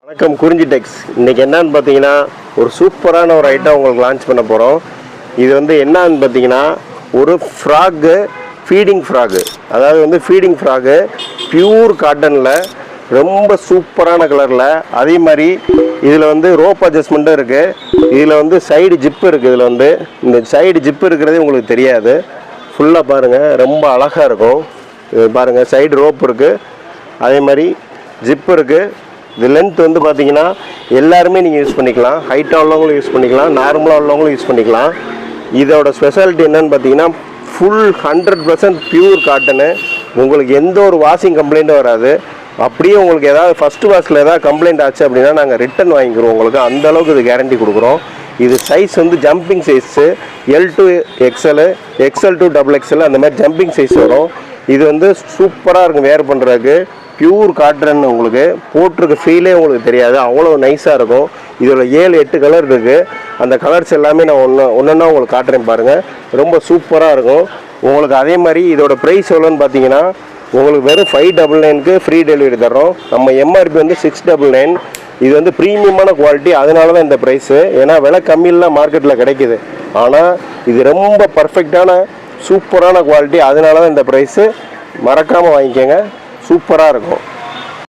வணக்கம் குறிஞ்சி டெக்ஸ். இன்றைக்கி என்னன்னு பார்த்தீங்கன்னா ஒரு சூப்பரான ஒரு ஐட்டம் உங்களுக்கு லான்ச் பண்ண போகிறோம். இது வந்து என்னன்னு பார்த்தீங்கன்னா ஒரு ஃப்ராக்கு, ஃபீடிங் ஃப்ராகு. அதாவது வந்து ஃபீடிங் ஃப்ராகு பியூர் காட்டனில் ரொம்ப சூப்பரான கலரில். அதே மாதிரி இதில் வந்து ரோப் அட்ஜஸ்ட்மெண்ட்டும் இருக்குது. இதில் வந்து சைடு ஜிப்பு இருக்குது. இதில் வந்து இந்த சைடு ஜிப்பு இருக்கிறதே உங்களுக்கு தெரியாது. ஃபுல்லாக பாருங்கள், ரொம்ப அழகாக இருக்கும். இது பாருங்கள், சைடு ரோப் இருக்குது, அதே மாதிரி ஜிப்பு இருக்குது. இது லென்த் வந்து பார்த்தீங்கன்னா எல்லாருமே நீங்கள் யூஸ் பண்ணிக்கலாம். ஹைட்டாக உள்ளவங்களும் யூஸ் பண்ணிக்கலாம், நார்மலாக உள்ளவங்களும் யூஸ் பண்ணிக்கலாம். இதோட ஸ்பெஷாலிட்டி என்னன்னு பார்த்தீங்கன்னா ஃபுல் 100% பியூர் காட்டனு. உங்களுக்கு எந்த ஒரு வாஷிங் கம்ப்ளைண்ட்டும் வராது. அப்படியே உங்களுக்கு ஏதாவது ஃபஸ்ட்டு வாஷில் ஏதாவது கம்ப்ளைண்ட் ஆச்சு அப்படின்னா நாங்கள் ரிட்டன் வாங்கிக்கிறோம். உங்களுக்கு அந்தளவுக்கு இது கேரண்டி கொடுக்குறோம். இது சைஸ் வந்து jumping size L to XL, XL to XXL அந்த மாதிரி ஜம்பிங் சைஸ் வரும். இது வந்து சூப்பராக இருக்கும் வேர் பண்ணுறதுக்கு. பியூர் காட்டன், உங்களுக்கு போட்டிருக்க ஃபீலே உங்களுக்கு தெரியாது, அவ்வளோ நைஸாக இருக்கும். இதில் 7-8 கலர் இருக்குது. அந்த கலர்ஸ் எல்லாமே நான் ஒன்றா உங்களுக்கு காட்டுறேன் பாருங்கள். ரொம்ப சூப்பராக இருக்கும் உங்களுக்கு. அதே மாதிரி இதோட ப்ரைஸ் எவ்வளோன்னு பார்த்தீங்கன்னா உங்களுக்கு வெறும் 599க்கு ஃப்ரீ டெலிவரி தர்றோம். நம்ம MRP வந்து 699. இது வந்து ப்ரீமியமான குவாலிட்டி, அதனால தான் இந்த ப்ரைஸு. ஏன்னா விலை கம்மியில் மார்க்கெட்டில் கிடைக்கிது. ஆனால் இது ரொம்ப பர்ஃபெக்டான சூப்பரான குவாலிட்டி, அதனால தான் இந்த ப்ரைஸு. மறக்காமல் வாங்கிக்கோங்க, சூப்பராக இருக்கும்.